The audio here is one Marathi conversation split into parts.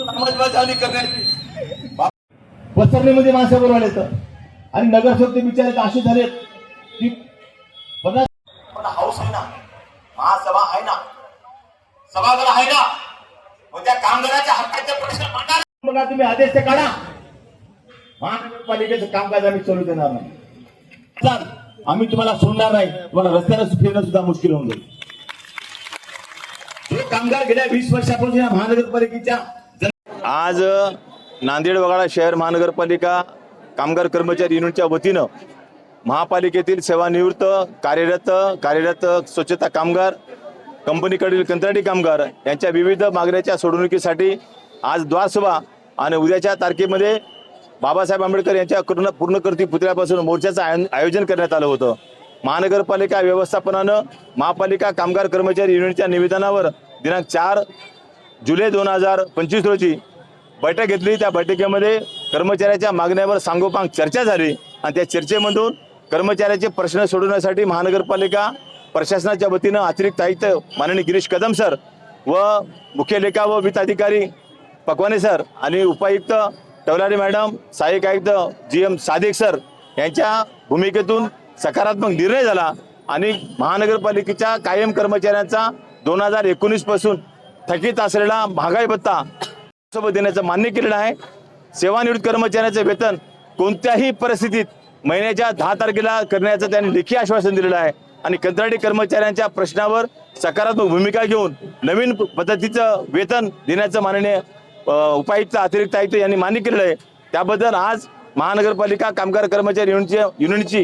अंमलबजावणी करण्याची पसरणीमध्ये माणसं बोलवले तर आणि नगरसेवक ते बिचारे असे झालेत की पण हाऊस आहे ना, महासभा आहे ना, सभागृह आहे ना, मग त्या कामगाराच्या हक्काचे प्रश्न मांडा. बघा तुम्ही आदेश ते काढा. महानगरपालिकेचं कामकाज आम्ही चालू देणार नाही. चाल आम्ही तुम्हाला सोडणार नाही. तुम्हाला रस्त्याला फिरणं सुद्धा मुश्किल होऊन जाईल. हे कामगार गेल्या 20 वर्षापासून या महानगरपालिकेच्या आज नांदेड वगळा शहर महानगरपालिका कामगार कर्मचारी युनियनच्या वतीनं महापालिकेतील सेवानिवृत्त कार्यरत स्वच्छता कामगार, कंपनीकडील कंत्राटी कामगार यांच्या विविध मागण्याच्या सोडवणुकीसाठी आज द्वारसभा आणि उद्याच्या तारखेमध्ये बाबासाहेब आंबेडकर यांच्या पूर्णकृती पुतळ्यापासून मोर्चाचं आयोजन करण्यात आलं होतं. महानगरपालिका व्यवस्थापनानं महापालिका कामगार कर्मचारी युनियनच्या निवेदनावर दिनांक 4 जुलै 2025 रोजी बैठक घेतली. त्या बैठकीमध्ये कर्मचाऱ्याच्या मागण्यावर सांगोपांग चर्चा झाली आणि त्या चर्चेमधून कर्मचाऱ्याचे प्रश्न सोडवण्यासाठी महानगरपालिका प्रशासनाच्या वतीनं अतिरिक्त आयुक्त माननीय गिरीश कदम सर व मुख्य लेखा व वित्त अधिकारी पकवाने सर आणि उपायुक्त टवलारे मॅडम, सहाय्यक आयुक्त GM सादिक सर यांच्या भूमिकेतून सकारात्मक निर्णय झाला आणि महानगरपालिकेच्या कायम कर्मचाऱ्यांचा 2019 पासून थकीत असलेला महागाई भत्ता सोबत देण्याचं मान्य केलेलं आहे. सेवानिवृत्त कर्मचाऱ्यांचे वेतन कोणत्याही परिस्थितीत महिन्याच्या 10 तारखेला करण्याचं त्यांनी लेखी आश्वासन दिलेलं आहे आणि कंत्राटी कर्मचाऱ्यांच्या प्रश्नावर सकारात्मक भूमिका घेऊन नवीन पद्धतीचं वेतन देण्याचं माननीय उपायुक्त अतिरिक्त आयुक्त यांनी मान्य केलेलं आहे. त्याबद्दल आज महानगरपालिका कामगार कर्मचारी युनियनची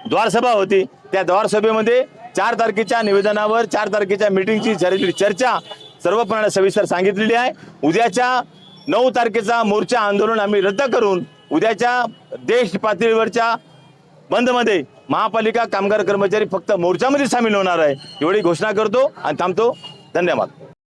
द्वारसभा होती. त्या द्वारसभेमध्ये 4 तारखेच्या निवेदनावर 4 तारखेच्या मीटिंगची झालेली चर्चा सर्वपणे सविस्तर सांगितलेली आहे. उद्याच्या 9 तारखेचा मोर्चा आंदोलन आम्ही रद्द करून उद्याच्या देश पातळीवरच्या बंदमध्ये महापालिका कामगार कर्मचारी फक्त मोर्चामध्ये सामील होणार आहे एवढी घोषणा करतो आणि थांबतो. धन्यवाद.